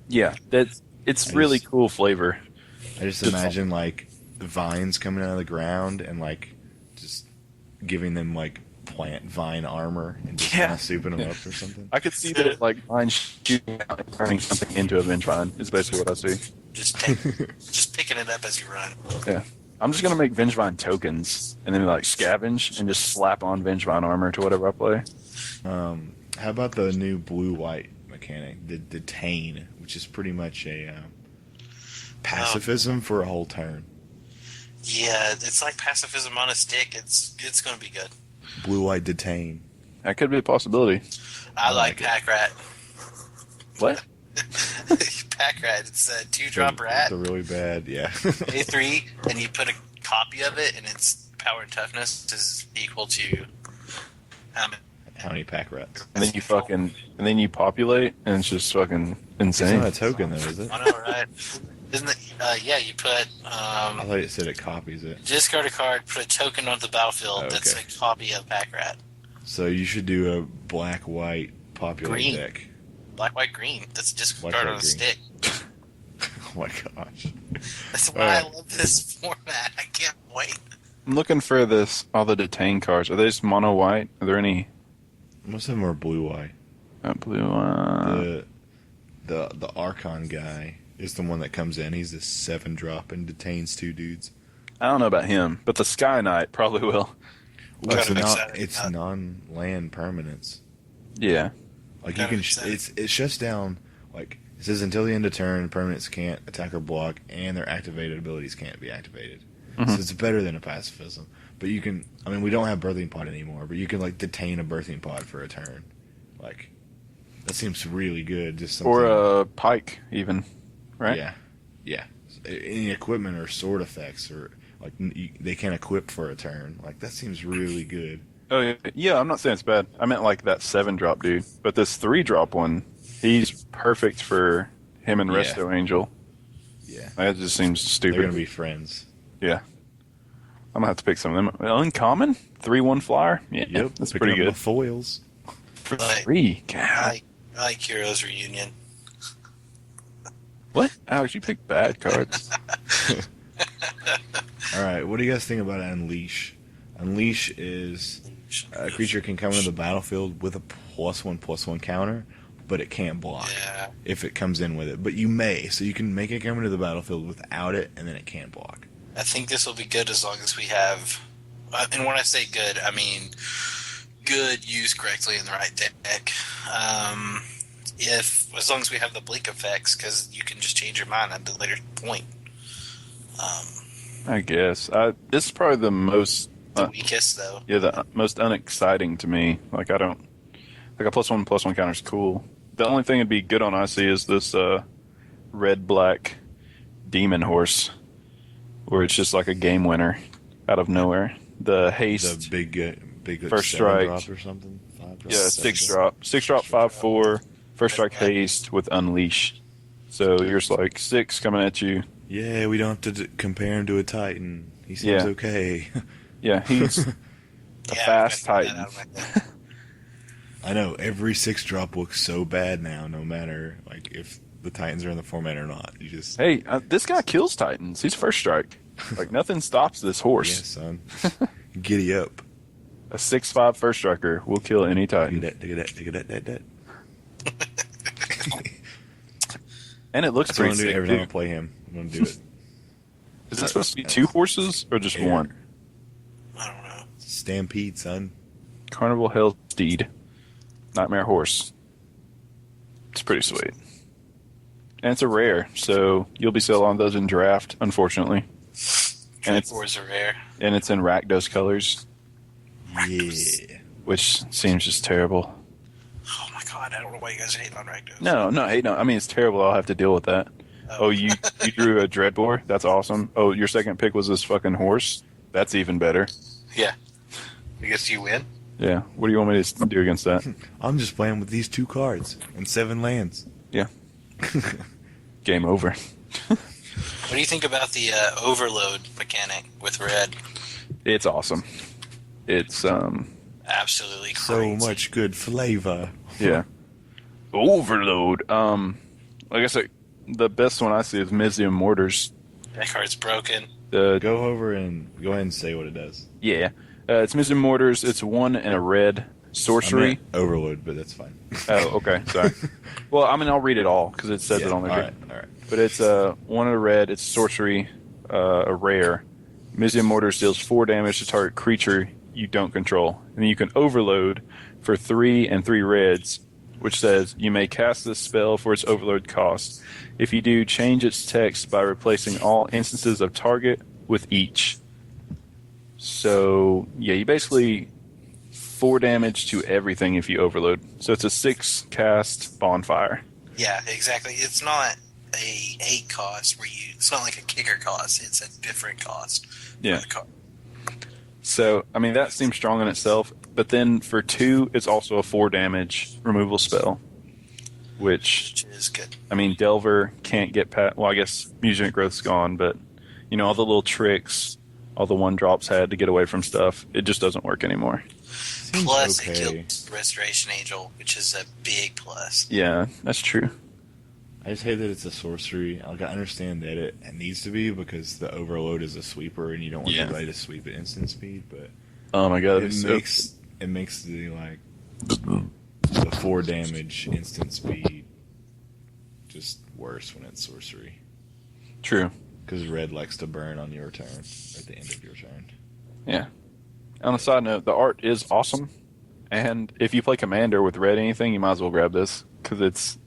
Yeah, it's I really just cool flavor. I just Just imagine like vines coming out of the ground and like just giving them like plant vine armor and just kind yeah, of souping them up or something. I could see that like mine shooting out and turning something into a Vengevine is basically what I see. Just take, just picking it up as you run. Yeah. I'm just gonna make Vengevine tokens and then like scavenge and just slap on Vengevine armor to whatever I play. How about the new blue-white mechanic, the detain, which is pretty much a pacifism for a whole turn. Yeah, it's like pacifism on a stick. It's going to be good. Blue-white detain. That could be a possibility. I like like it. Pack Rat. What? Pack Rat. It's a 2-drop rat. It's a really bad, yeah. A3, and you put a copy of it, and its power and toughness is equal to How many pack rats? And then you populate and it's just fucking It's insane. not a token though, is it? I know, right? Isn't it? Yeah, you put I thought it said it copies it. discard a card, put a token onto the battlefield Oh, that's okay. a copy of Pack Rat. So you should do a black-white populate Green. deck. Black, white, green. That's just Black, card white, on a green. stick. Oh my gosh. That's why Alright. I love this format. I can't wait. I'm looking for all the detain cards. Are they just mono white? Are there any Most of them are blue-white. blue? The Archon guy is the one that comes in. He's this 7-drop and detains 2 dudes. I don't know about him, but the Sky Knight probably will. Well, Kind of excited it's about it. non-land permanents. Yeah. Like Kind you of can, excited. it shuts down. Like it says until the end of turn, permanents can't attack or block, and their activated abilities can't be activated. Mhm. So it's better than a pacifism. But you can. I mean, we don't have birthing pod anymore, but you can like detain a birthing pod for a turn. Like that seems really good. Just something, Or a Pike, even. Right? yeah. Any equipment or sword effects or like they can't equip for a turn. Like that seems really good. Oh, yeah. Yeah, I'm not saying it's bad. I meant like that 7-drop dude. But this 3-drop one, he's perfect for him and Yeah. Resto Angel. Yeah, That just seems stupid. they're gonna be friends. Yeah. I'm going to have to pick some of them. Uncommon? 3/1 flyer? Yeah, that's Picking pretty up good. The foils. For Like- 3? I God. like, I like Heroes Reunion. What? Alex, you picked bad cards. All right, what do you guys think about Unleash? Unleash is a creature can come into the battlefield with a +1/+1 counter, but it can't block Yeah. if it comes in with it. But you may, so you can make it come into the battlefield without it, and then it can't block. I think this will be good as long as we have, and when I say good, I mean good used correctly in the right deck. As long as we have the blink effects, because you can just change your mind at a later point. I guess. This is probably the most, The weakest, though. the most unexciting to me. Like, I don't, like a +1/+1 counter is cool. The only thing that'd be good on IC is this red-black demon horse, where it's just like a game winner out of nowhere. The haste, The big First 7-drop strike. or something. 5-drop, yeah, 7-drop. 6-drop, 5/4, first strike haste with unleash. So you're just like 6 coming at you. Yeah, we don't have to compare him to a Titan. He seems Yeah. okay. Yeah, he's a Yeah, fast I've got that Titan. out of my deck. I know every 6-drop looks so bad now. No matter like if the Titans are in the format or not, you just Hey, this guy kills Titans. He's first strike. Like, nothing stops this yeah, horse. son, giddy up. A 6/5 first striker will kill any Titan. That. And it looks That's what I'm pretty gonna do sick, every time I too. play him. I'm gonna do it. Is this supposed to be 2 horses or just Yeah. 1? I don't know. Stampede, son. Carnival Hell Steed. Nightmare Horse. It's pretty sweet. And it's a rare, so you'll be selling those in draft, unfortunately. And it's Fours are rare. in Rakdos colors, Yeah. which seems just terrible. Oh my god, I don't know why you guys are hating on Rakdos. No, hey, no. I mean, it's terrible. I'll have to deal with that. Oh, you drew a Dreadbore? That's awesome. Oh, your second pick was this fucking horse? That's even better. Yeah. I guess you win? Yeah. What do you want me to do against that? I'm just playing with these 2 cards and 7 lands. Yeah. Game over. What do you think about the overload mechanic with red? It's awesome. It's Absolutely So crazy. much good flavor. yeah. Overload. like I said, the best one I see is Mizium Mortars. That card's broken. The Go ahead and say what it does. Yeah, it's Mizium Mortars. It's 1 and a red I sorcery. meant Overload, but that's fine. Oh, okay, sorry. Well, I mean, I'll read it all because it says Yeah, it on the all green. right, all right. But it's 1 and a red. It's sorcery, a rare. Mizium Mortars deals 4 damage to target creature you don't control, and then you can overload for 3 and 3 reds, which says you may cast this spell for its overload cost. If you do, change its text by replacing all instances of target with each. So, yeah, you basically 4 damage to everything if you overload. So it's a 6 cast bonfire. Yeah, exactly. It's not a cost where you. It's not like a kicker cost. It's a different cost. Yeah. For the card. So, I mean, that seems strong in itself. But then for 2, it's also a 4 damage removal spell. Which, Which is good. I mean, Delver can't get past. Well, I guess Mutant Growth's gone, but, you know, all the little tricks, all the 1-drops had to get away from stuff, it just doesn't work anymore. Seems Plus, okay. it kills Restoration Angel, which is a big plus. Yeah, that's true. I just hate that it's a sorcery. Like, I understand that it needs to be because the Overload is a sweeper and you don't want Yeah. everybody to sweep at instant speed, but Oh my god. it makes the, like, the 4 damage instant speed just worse when it's sorcery. True. Because red likes to burn on your turn, at the end of your turn. Yeah. On a side note, the art is awesome. And if you play Commander with red anything, you might as well grab this. Because it's,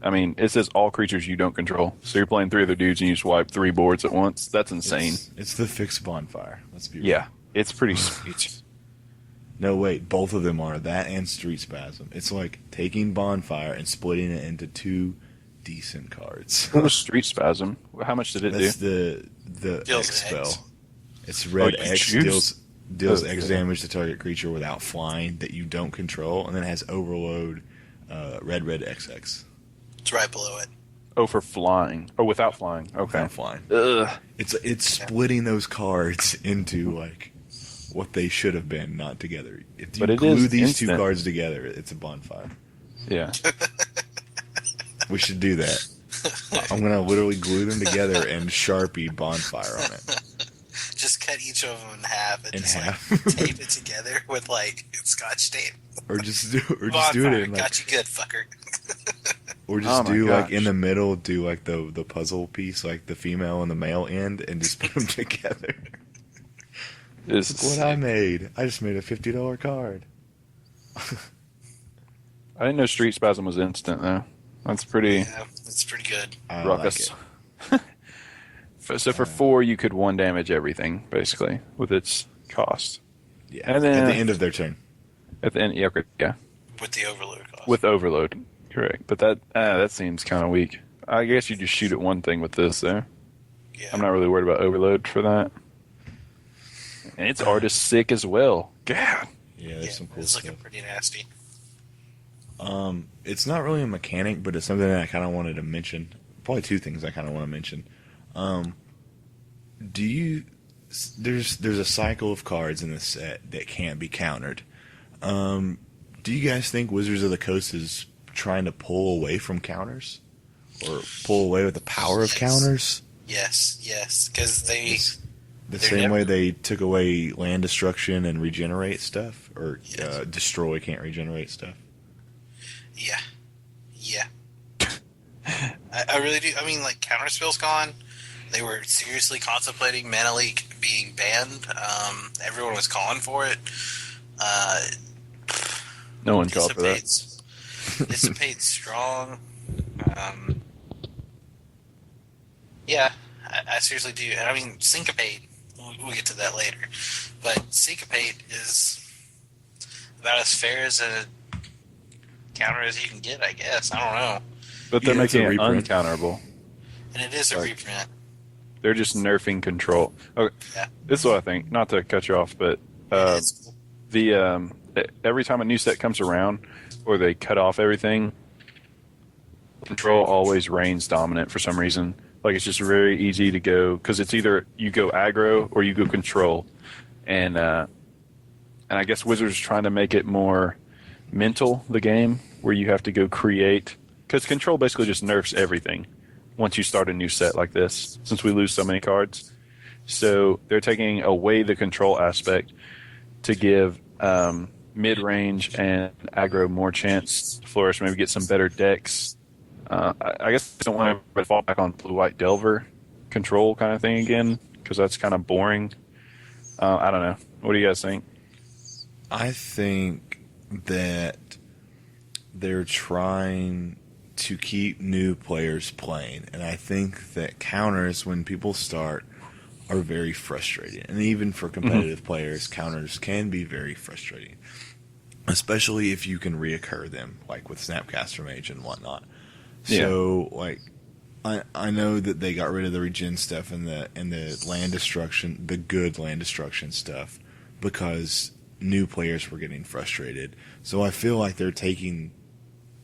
I mean, it says all creatures you don't control. So you're playing 3 other dudes and you swipe 3 boards at once. That's insane. It's the fixed bonfire. Let's be real. Yeah. It's pretty sweet. No, wait, both of them are. That and Street Spasm. It's like taking bonfire and splitting it into 2 decent cards. What was Street Spasm? How much did it That's do? the Deals X X. spell. It's red you X choose? deals Okay. X damage to target creature without flying that you don't control, and then it has Overload, red XX. It's right below it. Oh, for flying. Oh, without flying. Okay. Without flying. Ugh. It's splitting those cards into like what they should have been, not together. If you But it glue is these 2 instant. cards together, it's a bonfire. Yeah. We should do that. I'm gonna literally glue them together and Sharpie bonfire on it. Just cut each of them in half and In just half. like tape it together with like Scotch tape. Or just do it Bonfire, in like, got you good, fucker. or just Oh my do like gosh. in the middle, do like the puzzle piece, like the female and the male end, and just put them together. It's, Look what I made! I just made a $50 card. I didn't know Street Spasm was instant, though. That's pretty Yeah, it's pretty good. I ruckus. like it. So for 4, you could 1 damage everything, basically, with its cost. Yeah, And then- at the end of their turn. At the end, yeah, okay, yeah. With the overload cost. With overload, correct. But that seems kind of weak. I guess you just shoot at one thing with this, though. yeah. I'm not really worried about overload for that. And its art is sick as well. God. Yeah, there's some cool it's stuff. looking pretty nasty. It's not really a mechanic, but it's something that I kind of wanted to mention. Probably 2 things I kind of want to mention. There's a cycle of cards in this set that can't be countered. Do you guys think Wizards of the Coast is trying to pull away from counters? Or pull away with the power of Yes. counters? Yes, because they. The They're same never- way they took away land destruction and regenerate stuff? Or Yes. destroy can't regenerate stuff? Yeah. I really do. I mean, like, Counterspell's gone. They were seriously contemplating Mana Leak being banned. Everyone was calling for it. No one called for that. Dissipate's strong. Yeah, I seriously do. I mean, Syncopate, we'll get to that later. But Syncopate is about as fair as a counter as you can get, I guess. I don't know. But they're Yeah, it's a making it reprint. uncounterable. And it is a Like- reprint. They're just nerfing control. Okay. Yeah. This is what I think. Not to cut you off, but It is cool. the every time a new set comes around, or they cut off everything, control always reigns dominant for some reason. Like it's just very easy to go because it's either you go aggro or you go control, and I guess Wizards are trying to make it more mental, the game where you have to go create because control basically just nerfs everything once you start a new set like this, since we lose so many cards. So they're taking away the control aspect to give mid-range and aggro more chance to flourish, maybe get some better decks. I guess I don't want to fall back on blue-white Delver control kind of thing again, because that's kind of boring. I don't know. What do you guys think? I think that they're trying to keep new players playing, and I think that counters, when people start, are very frustrating. And even for competitive players, counters can be very frustrating, especially if you can reoccur them, like with Snapcaster Mage and whatnot. So, like, I know that they got rid of the regen stuff and the land destruction, the good land destruction stuff, because new players were getting frustrated. So I feel like they're taking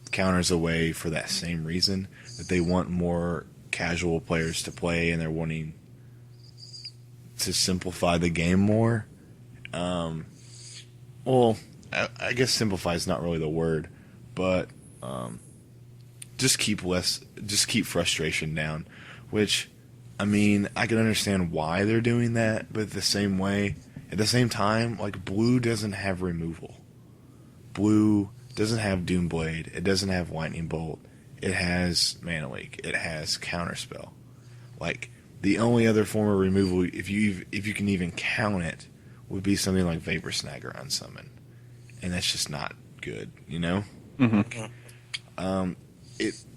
counters away for that same reason, that they want more casual players to play, and they're wanting to simplify the game more. Well, I guess simplify is not really the word, but just keep frustration down. Which, I mean, I can understand why they're doing that, but at the same time, like, blue doesn't have removal. Blue doesn't have Doomblade. It doesn't have Lightning Bolt. It has Mana Leak. It has Counterspell. Like, the only other form of removal, if you can even count it, would be something like Vapor Snag or Unsummon, and that's just not good, you know. Mm-hmm.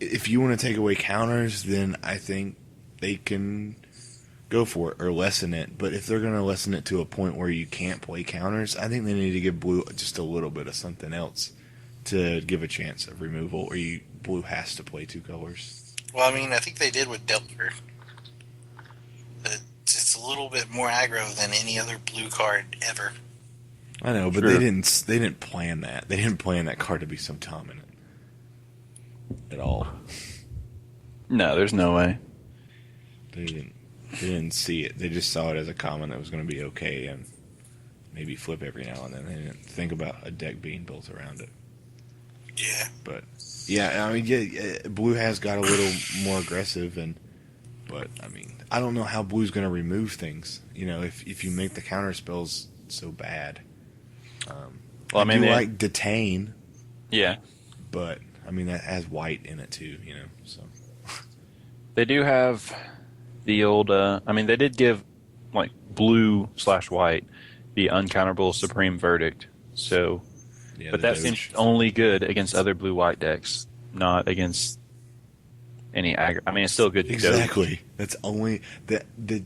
If you want to take away counters, then I think they can go for it or lessen it. But if they're going to lessen it to a point where you can't play counters, I think they need to give blue just a little bit of something else to give a chance of removal, or blue has to play two colors. Well, I mean, I think they did with Delver. It's a little bit more aggro than any other blue card ever. I know, but they didn't plan that. They didn't plan that card to be so dominant at all. No, there's no way. They didn't see it. They just saw it as a common that was going to be okay and maybe flip every now and then. They didn't think about a deck being built around it. Yeah. But yeah, I mean, blue has got a little more aggressive, but I mean, I don't know how blue's going to remove things. You know, if you make the counter spells so bad. Well, I mean, do like detain. Yeah. But I mean, that has white in it too. You know, so They do have the old. I mean, they did give like blue/white the uncounterable Supreme Verdict. So, yeah, but that seems only good against other blue-white decks, not against any aggro. I mean, it's still good. Exactly. That's only that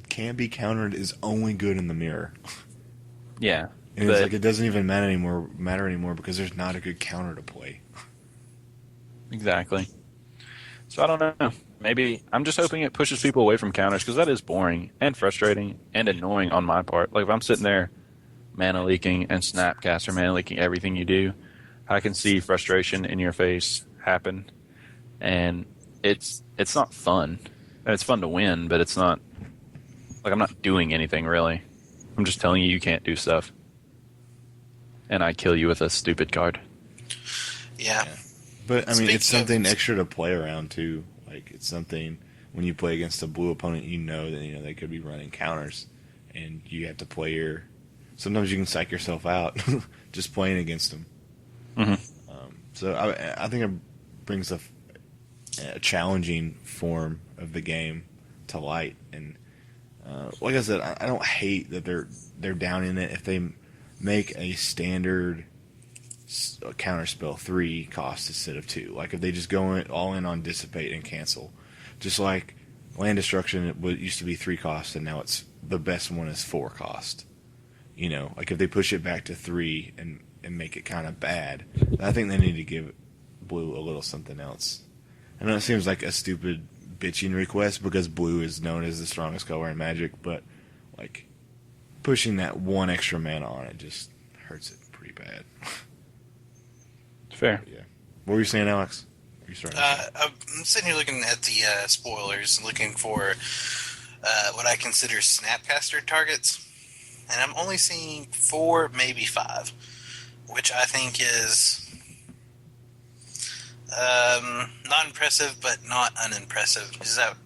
can be countered is only good in the mirror. Yeah, and it's like it doesn't even matter anymore because there's not a good counter to play. Exactly. So I don't know. Maybe I'm just hoping it pushes people away from counters, because that is boring and frustrating and annoying on my part. Like if I'm sitting there mana leaking and Snapcaster mana leaking everything you do, I can see frustration in your face happen, and it's not fun. And it's fun to win, but it's not like I'm not doing anything really. I'm just telling you can't do stuff, and I kill you with a stupid card. Yeah. But I mean, it's something extra to play around too. Like it's something when you play against a blue opponent, you know that they could be running counters, and you have to play your. Sometimes you can psych yourself out just playing against them. Mm-hmm. So I think it brings a challenging form of the game to light. And like I said, I don't hate that they're down in it. If they make a standard counterspell 3 cost instead of 2, like if they just go all in on dissipate and cancel, just like land destruction, it used to be 3 cost and now it's the best one is 4 cost. You know, like if they push it back to 3 and make it kind of bad, I think they need to give blue a little something else. I know it seems like a stupid bitching request because blue is known as the strongest color in Magic, but like pushing that 1 extra mana on it just hurts it pretty bad. Fair. Yeah. What were you saying, Alex? I'm sitting here looking at the spoilers, looking for what I consider Snapcaster targets, and I'm only seeing 4, maybe 5, which I think is Not impressive, but not unimpressive. Is that